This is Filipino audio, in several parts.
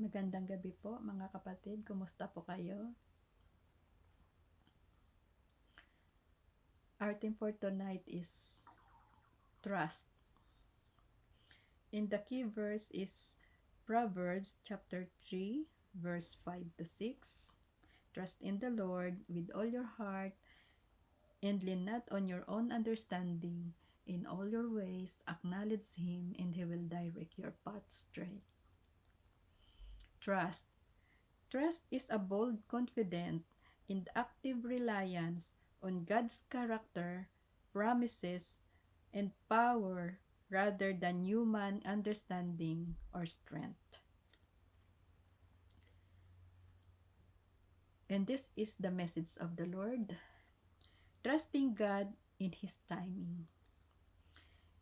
Magandang gabi po mga kapatid, kumusta po kayo? Our theme for tonight is trust. And the key verse is Proverbs chapter 3 verse 5 to 6. Trust in the Lord with all your heart and lean not on your own understanding. In all your ways acknowledge Him and He will direct your path straight. Trust. Trust is a bold, confident, and active reliance on God's character, promises, and power rather than human understanding or strength. And this is the message of the Lord. Trusting God in His timing.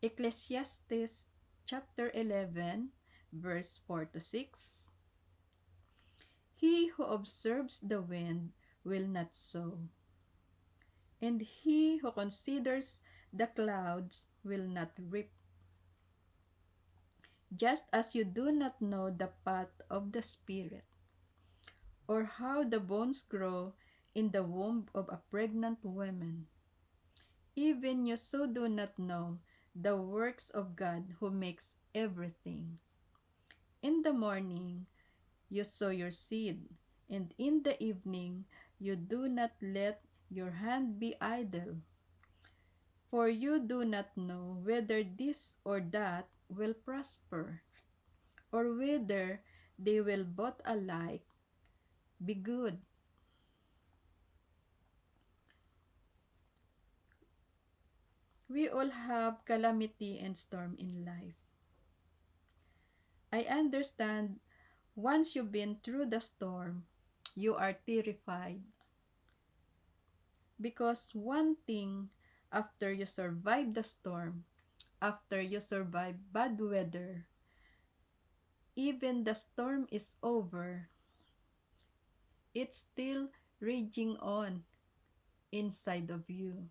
Ecclesiastes chapter 11, verse 4 to 6. He who observes the wind will not sow, and he who considers the clouds will not reap. Just as you do not know the path of the Spirit, or how the bones grow in the womb of a pregnant woman, even you so do not know the works of God who makes everything. In the morning you sow your seed, and in the evening you do not let your hand be idle. For you do not know whether this or that will prosper, or whether they will both alike be good. We all have calamity and storm in life. I understand once you've been through the storm, you are terrified. Because one thing, after you survive the storm, after you survive bad weather, even the storm is over, it's still raging on inside of you.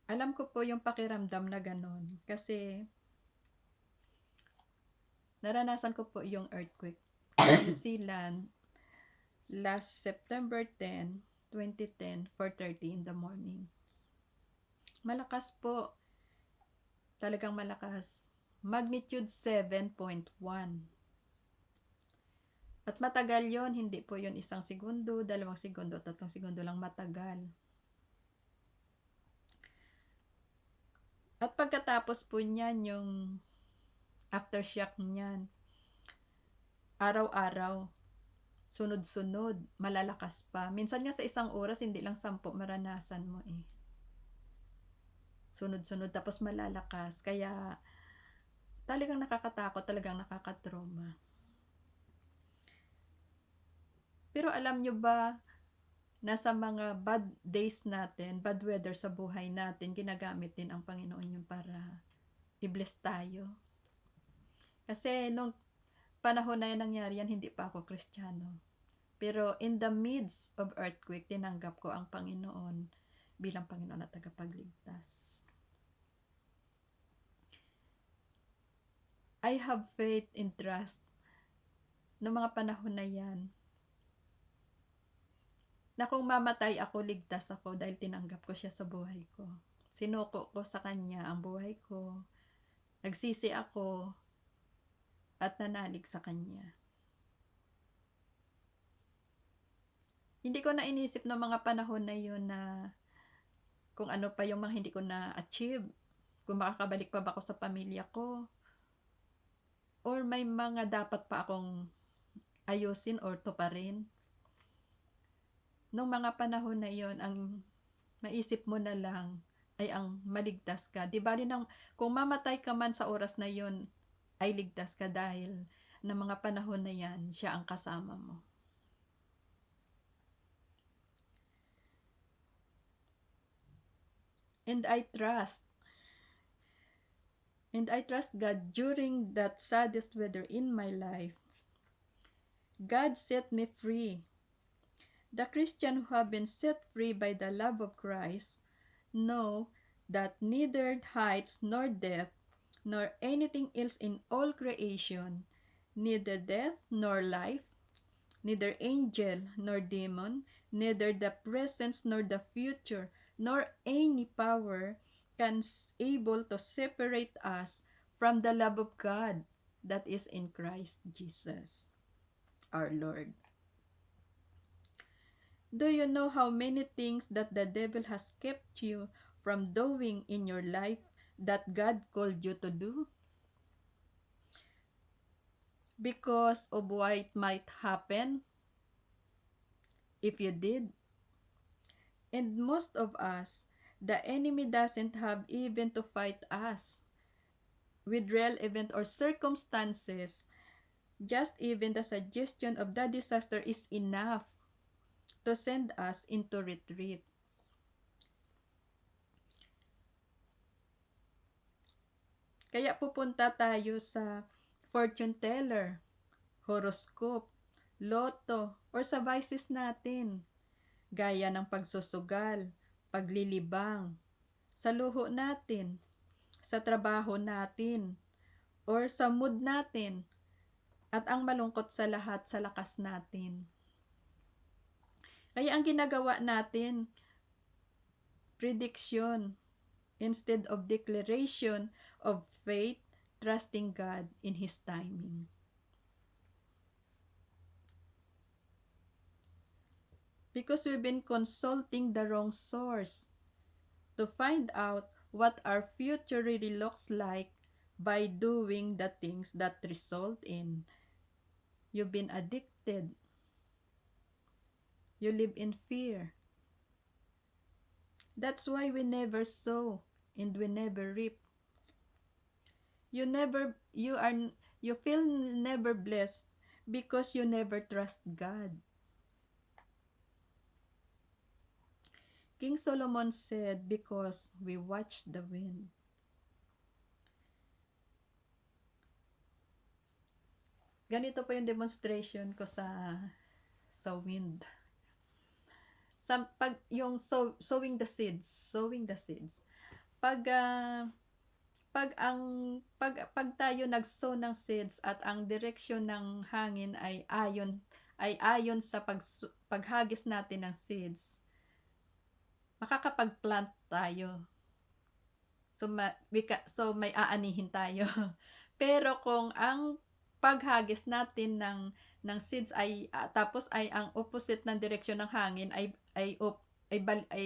Alam ko po yung pakiramdam na ganon kasi naranasan ko po yung earthquake sa New Zealand last September 10, 2010, 4:30 in the morning. Malakas po, talagang malakas. Magnitude 7.1. At matagal yon, hindi po yon 1 segundo, 2 segundo, 3 segundo lang, matagal. At pagkatapos po niyan, yung aftershock niyan, araw-araw, sunod-sunod, malalakas pa. Minsan nga sa 1 oras, hindi lang 10 maranasan mo eh. Sunod-sunod, tapos malalakas. Kaya, talagang nakakatakot, talagang nakakatrauma. Pero alam nyo ba, nasa mga bad days natin, bad weather sa buhay natin, ginagamit din ang Panginoon yun para i-bless tayo. Kasi nung panahon na yan nangyari yan, hindi pa ako Kristiyano. Pero in the midst of earthquake, tinanggap ko ang Panginoon bilang Panginoon at tagapagligtas. I have faith and trust noong mga panahon na yan, na kung mamatay ako, ligtas ako dahil tinanggap ko siya sa buhay ko. Sinuko ko sa Kanya ang buhay ko, nagsisi ako, at nanalig sa Kanya. Hindi ko na inisip noong mga panahon na yun na kung ano pa yung mga hindi ko na-achieve, kung makakabalik pa ba ako sa pamilya ko, or may mga dapat pa akong ayusin or tuparin. Nung mga panahon na yon, ang maisip mo na lang ay ang maligtas ka. Di ba rin kung mamatay ka man sa oras na yon, ay ligtas ka dahil ng mga panahon na yan, siya ang kasama mo. And I trust God during that saddest weather in my life. God set me free. The Christian who have been set free by the love of Christ know that neither heights nor depth, nor anything else in all creation, neither death nor life, neither angel nor demon, neither the present nor the future, nor any power can able to separate us from the love of God that is in Christ Jesus, our Lord. Do you know how many things that the devil has kept you from doing in your life that God called you to do? Because of what might happen if you did. And most of us, the enemy doesn't have even to fight us with real event or circumstances. Just even the suggestion of the disaster is enough to send us into retreat. Kaya pupunta tayo sa fortune teller, horoscope, loto, or sa vices natin, gaya ng pagsusugal, paglilibang, sa luho natin, sa trabaho natin, or sa mood natin, at ang malungkot sa lahat sa lakas natin. Kaya ang ginagawa natin, prediction instead of declaration of faith, trusting God in His timing. Because we've been consulting the wrong source to find out what our future really looks like by doing the things that result in you've been addicted. You live in fear. That's why we never sow and we never reap. You feel never blessed because you never trust God. King Solomon said, because we watch the wind. Ganito po yung demonstration ko sa wind. Sowing the seeds. Pag tayo nag-sow ng seeds at ang direksyon ng hangin ay ayon sa paghagis natin ng seeds, makakapag-plant tayo. So may aanihin tayo. Pero kung ang paghagis natin ng seeds ay tapos ay ang opposite ng direksyon ng hangin ay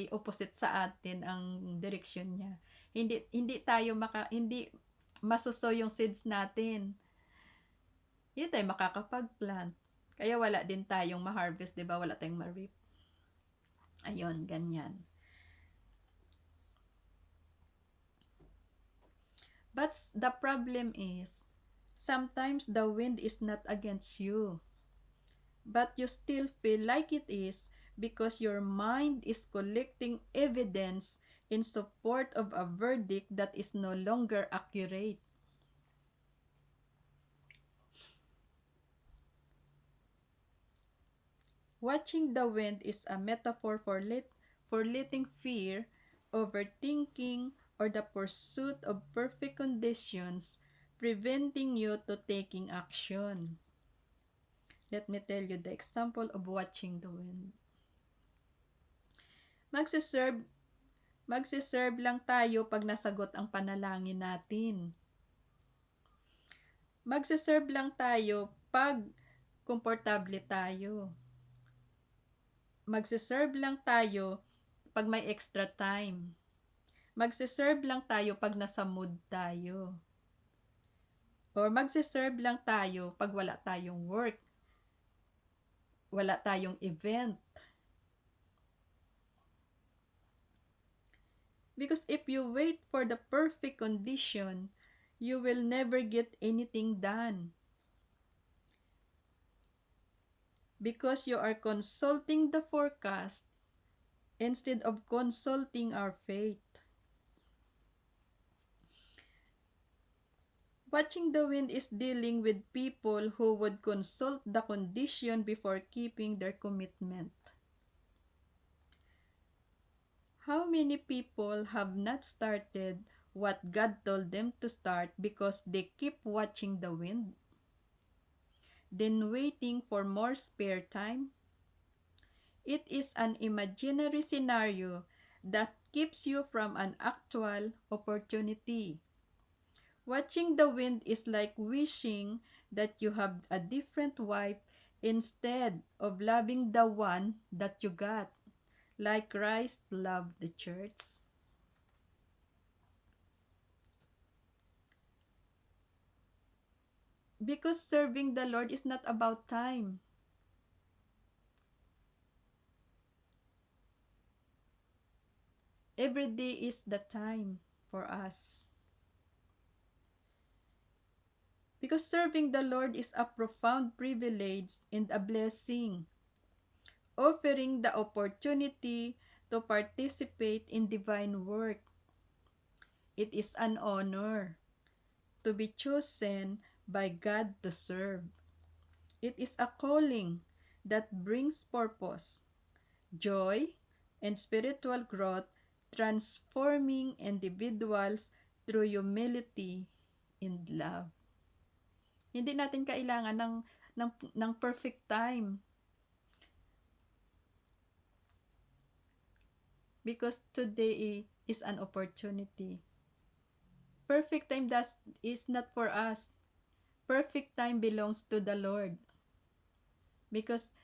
opposite sa atin ang direksyon niya. Hindi masuso yung seeds natin. Hindi tayo makakapag-plant. Kaya wala din tayong ma-harvest, 'di ba? Wala tayong ma-reap. Ayun, ganyan. But the problem is, sometimes the wind is not against you, but you still feel like it is because your mind is collecting evidence in support of a verdict that is no longer accurate. Watching the wind is a metaphor for letting fear, overthinking, or the pursuit of perfect conditions preventing you to taking action. Let me tell you the example of watching the wind. Magsiserve lang tayo pag nasagot ang panalangin natin. Magsiserve lang tayo pag komportable tayo. Magsiserve lang tayo pag may extra time. Magsiserve lang tayo pag nasa mood tayo. Or magsiserve lang tayo pag wala tayong work. Wala tayong event. Because if you wait for the perfect condition, you will never get anything done. Because you are consulting the forecast instead of consulting our faith. Watching the wind is dealing with people who would consult the condition before keeping their commitment. How many people have not started what God told them to start because they keep watching the wind, then waiting for more spare time? It is an imaginary scenario that keeps you from an actual opportunity. Watching the wind is like wishing that you have a different wife instead of loving the one that you got, like Christ loved the church. Because serving the Lord is not about time. Every day is the time for us. Because serving the Lord is a profound privilege and a blessing, offering the opportunity to participate in divine work. It is an honor to be chosen by God to serve. It is a calling that brings purpose, joy, and spiritual growth, transforming individuals through humility and love. Hindi natin kailangan ng perfect time because today is an opportunity. Perfect time is not for us. Perfect time belongs to the Lord because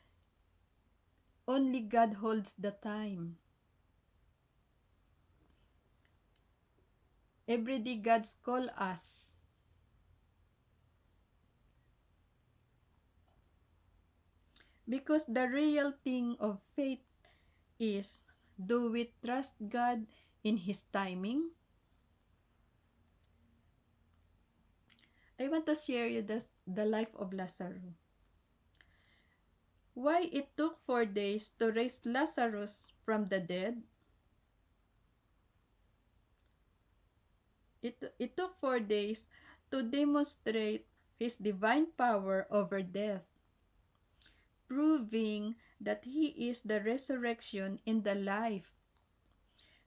only God holds the time. Every day God's call us. Because the real thing of faith is, do we trust God in His timing? I want to share you the life of Lazarus. Why it took 4 days to raise Lazarus from the dead? It took 4 days to demonstrate His divine power over death, proving that He is the resurrection and the life,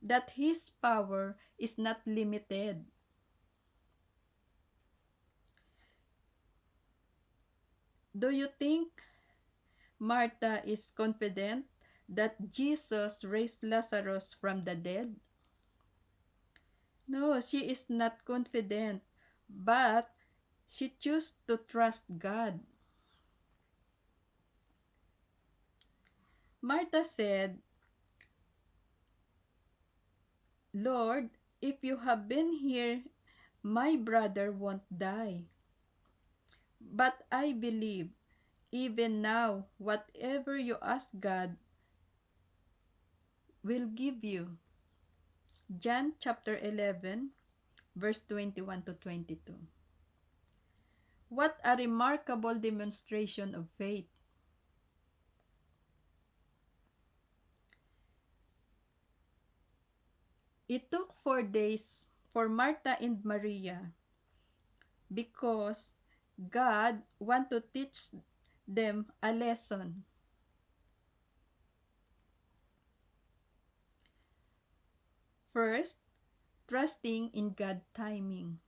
that His power is not limited. Do you think Martha is confident that Jesus raised Lazarus from the dead? No, she is not confident, but she chose to trust God. Martha said, Lord, if you have been here, my brother won't die. But I believe, even now, whatever you ask God will give you. John chapter 11, verse 21 to 22. What a remarkable demonstration of faith. It took 4 days for Martha and Maria because God want to teach them a lesson. First, trusting in God's timing.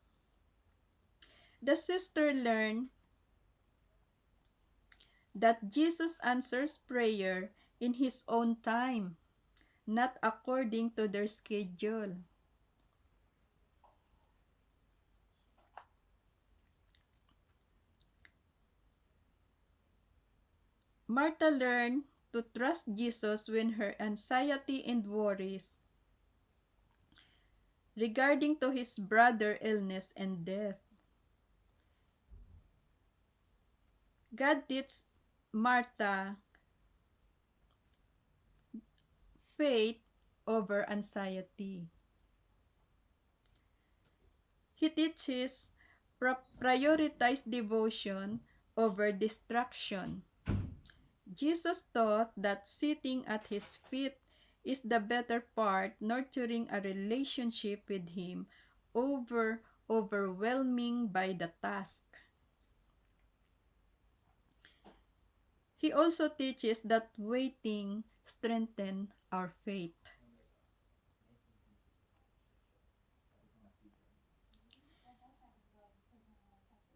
The sister learned that Jesus answers prayer in His own time, not according to their schedule. Martha learned to trust Jesus when her anxiety and worries regarding to his brother's illness and death. God teaches Martha faith over anxiety. He teaches prioritize devotion over distraction. Jesus taught that sitting at His feet is the better part, nurturing a relationship with Him over overwhelming by the task. He also teaches that waiting strengthens our faith.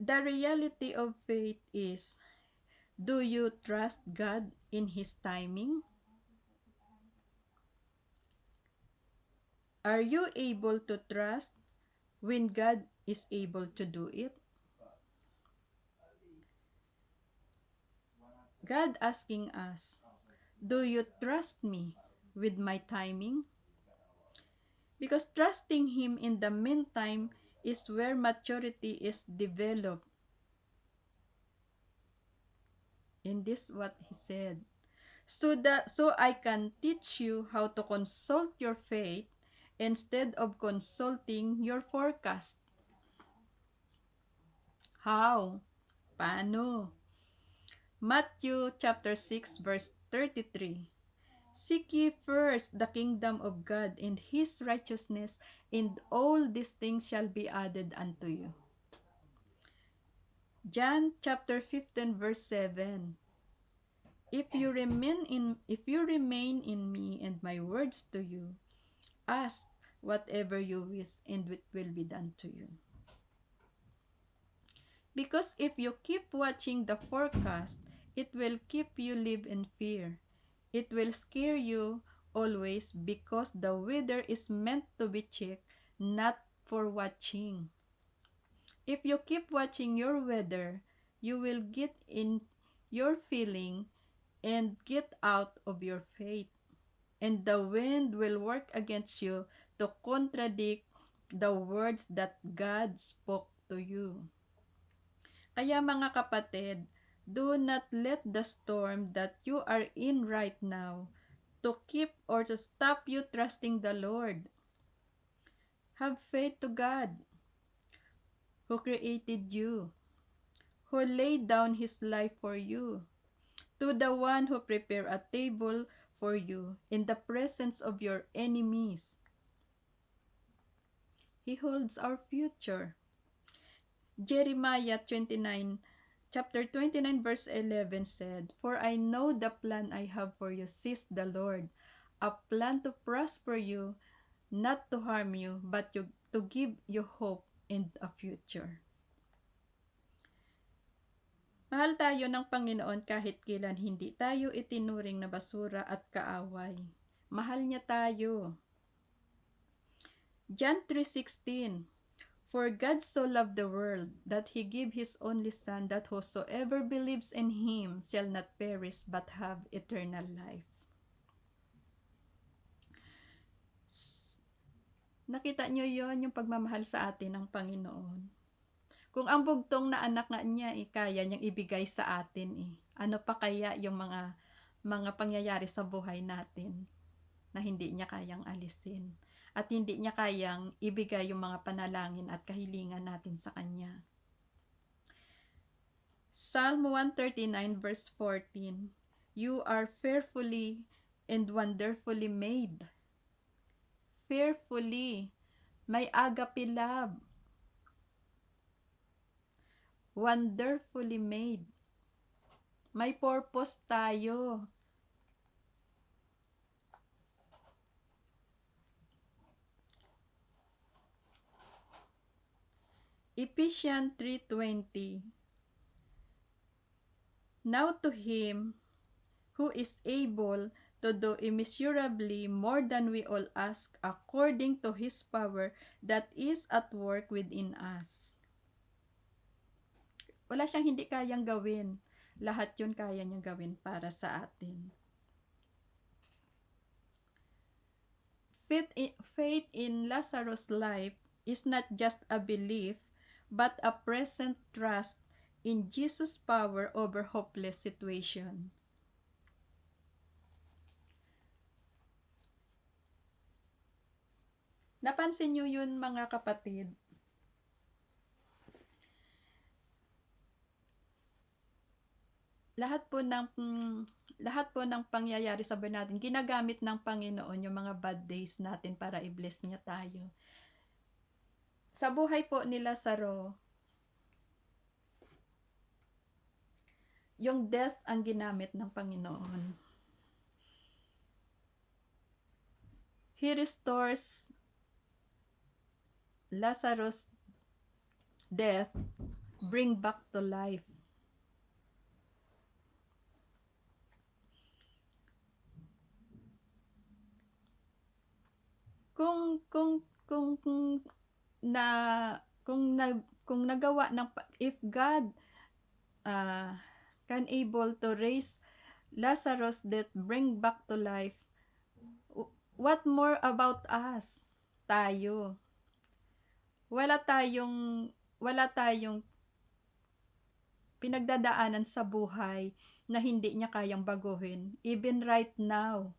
The reality of faith is, do you trust God in His timing? Are you able to trust when God is able to do it? God asking us, do you trust me with my timing? Because trusting Him in the meantime is where maturity is developed. And this what He said. So I can teach you how to consult your faith instead of consulting your forecast. How? Paano? Matthew chapter 6 verse 33. Seek ye first the kingdom of God and His righteousness, and all these things shall be added unto you. John chapter 15 verse 7. If you remain in me and my words to you, ask whatever you wish and it will be done to you. Because if you keep watching the forecast, it will keep you live in fear. It will scare you always because the weather is meant to be checked, not for watching. If you keep watching your weather, you will get in your feeling and get out of your faith. And the wind will work against you to contradict the words that God spoke to you. Kaya mga kapatid, do not let the storm that you are in right now to keep or to stop you trusting the Lord. Have faith to God, who created you, who laid down His life for you, to the one who prepared a table for you in the presence of your enemies. He holds our future. Jeremiah 29, chapter 29 verse 11 said, For I know the plan I have for you, says the Lord, a plan to prosper you, not to harm you, but to give you hope and a future. Mahal tayo ng Panginoon kahit kailan hindi tayo itinuring na basura at kaaway. Mahal niya tayo. John 3:16. For God so loved the world that He gave His only Son, that whosoever believes in Him shall not perish but have eternal life. Nakita nyo yon yung pagmamahal sa atin ng Panginoon. Kung ang bugtong na anak nga niya, kaya niyang ibigay sa atin. Ano pa kaya yung mga pangyayari sa buhay natin na hindi niya kayang alisin? At hindi niya kayang ibigay yung mga panalangin at kahilingan natin sa Kanya. Psalm 139 verse 14. You are fearfully and wonderfully made. Fearfully. May agape love. Wonderfully made. May purpose tayo. Ephesians 3:20. Now to Him who is able to do immeasurably more than we all ask, according to His power that is at work within us. Wala siyang hindi kayang gawin. Lahat yun kaya niyang gawin para sa atin. Faith in Lazarus' life is not just a belief, but a present trust in Jesus' power over hopeless situation. Napansin niyo yun mga kapatid? Lahat po ng pangyayari sa buhay natin, ginagamit ng Panginoon yung mga bad days natin para i-bless niya tayo. Sa buhay po ni Lazaro, yung death ang ginamit ng Panginoon. He restores Lazarus' death bring back to life. Kung na kung na kung nagawa ng if God can able to raise Lazarus that bring back to life, what more about us? Tayo. Wala tayong wala tayong pinagdadaanan sa buhay na hindi niya kayang baguhin, even right now.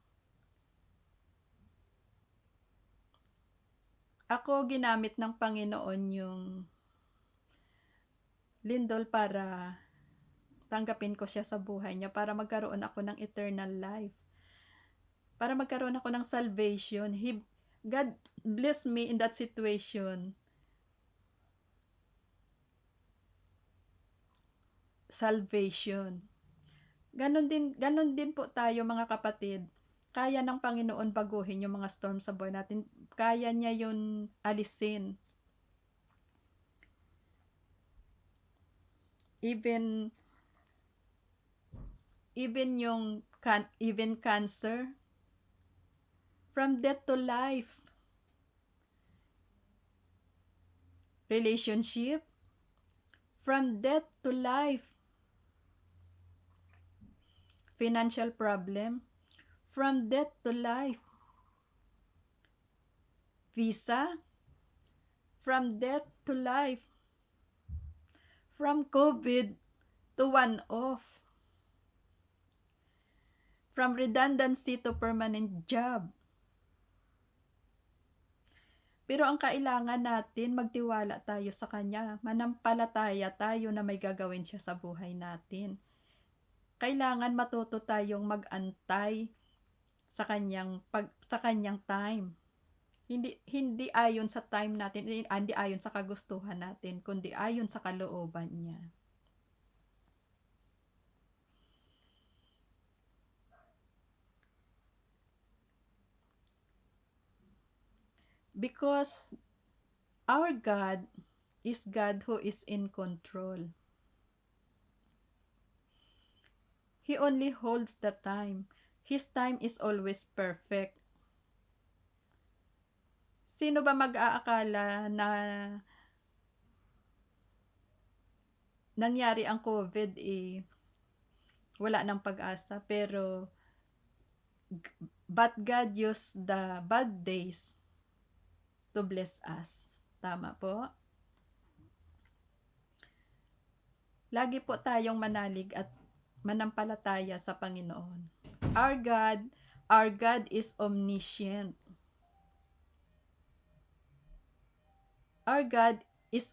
Ako, ginamit ng Panginoon yung lindol para tanggapin ko siya sa buhay niya, para magkaroon ako ng eternal life, para magkaroon ako ng salvation. God bless me in that situation. Salvation. Ganon din po tayo, mga kapatid. Kaya ng Panginoon baguhin yung mga storm sa buhay natin. Kaya niya yun alisin. Even cancer, from death to life, relationship, from death to life, financial problem, from death to life, visa, from death to life, from COVID to one-off, from redundancy to permanent job. Pero ang kailangan natin, magtiwala tayo sa Kanya. Manampalataya tayo na may gagawin siya sa buhay natin. Kailangan matuto tayong mag-antay sa kanyang time. Hindi ayon sa time natin, hindi ayon sa kagustuhan natin, kundi ayon sa kalooban niya. Because our God is God who is in control. He only holds the time. His time is always perfect. Sino ba mag-aakala na nangyari ang COVID, wala ng pag-asa? Pero but God used the bad days to bless us. Tama po? Lagi po tayong manalig at manampalataya sa Panginoon. Our God is omniscient. Our God is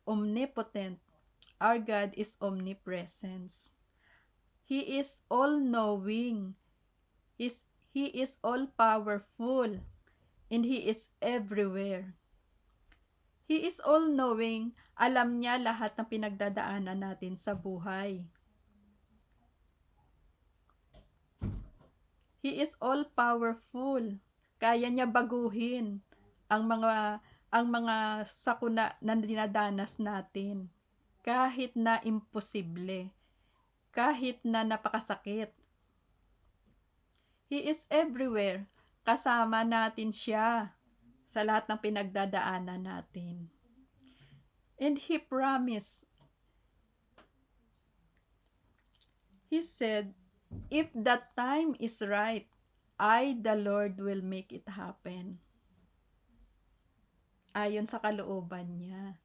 omnipotent. Our God is omnipresent. He is all-knowing. He is all-powerful. And He is everywhere. He is all-knowing. Alam niya lahat ng pinagdadaanan natin sa buhay. He is all-powerful. Kaya niya baguhin ang mga sakuna na dinadanas natin. Kahit na imposible. Kahit na napakasakit. He is everywhere. Kasama natin siya sa lahat ng pinagdadaanan natin. And He promised. He said, if that time is right, I, the Lord, will make it happen. Ayon sa kalooban niya.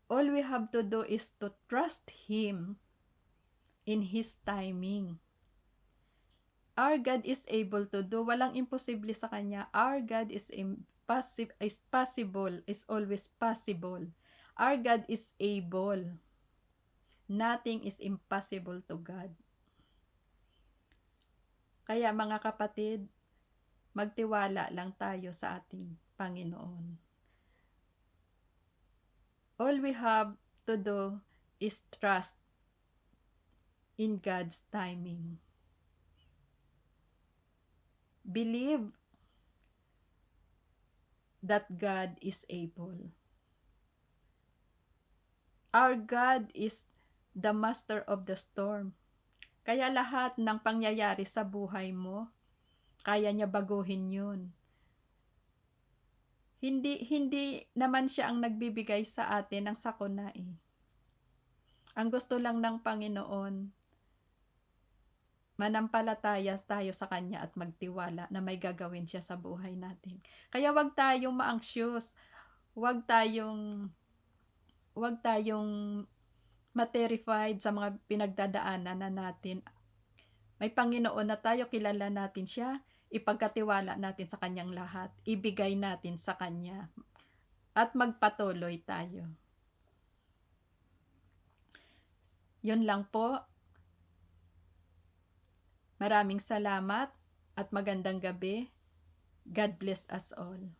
All we have to do is to trust Him in His timing. Our God is able to do. Walang imposible sa Kanya. Our God is possible, is always possible. Our God is able. Nothing is impossible to God. Kaya mga kapatid, magtiwala lang tayo sa ating Panginoon. All we have to do is trust in God's timing. Believe that God is able. Our God is the master of the storm. Kaya lahat ng pangyayari sa buhay mo, kaya niya baguhin yun. Hindi naman siya ang nagbibigay sa atin ng sakuna eh. Ang gusto lang ng Panginoon, manampalataya tayo sa Kanya at magtiwala na may gagawin siya sa buhay natin. Kaya wag tayong ma-anxious, wag tayong ma-terrified sa mga pinagdadaanan na natin. May Panginoon na tayo, kilala natin siya, ipagkatiwala natin sa Kanyang lahat, ibigay natin sa Kanya, at magpatuloy tayo. Yun lang po. Maraming salamat at magandang gabi. God bless us all.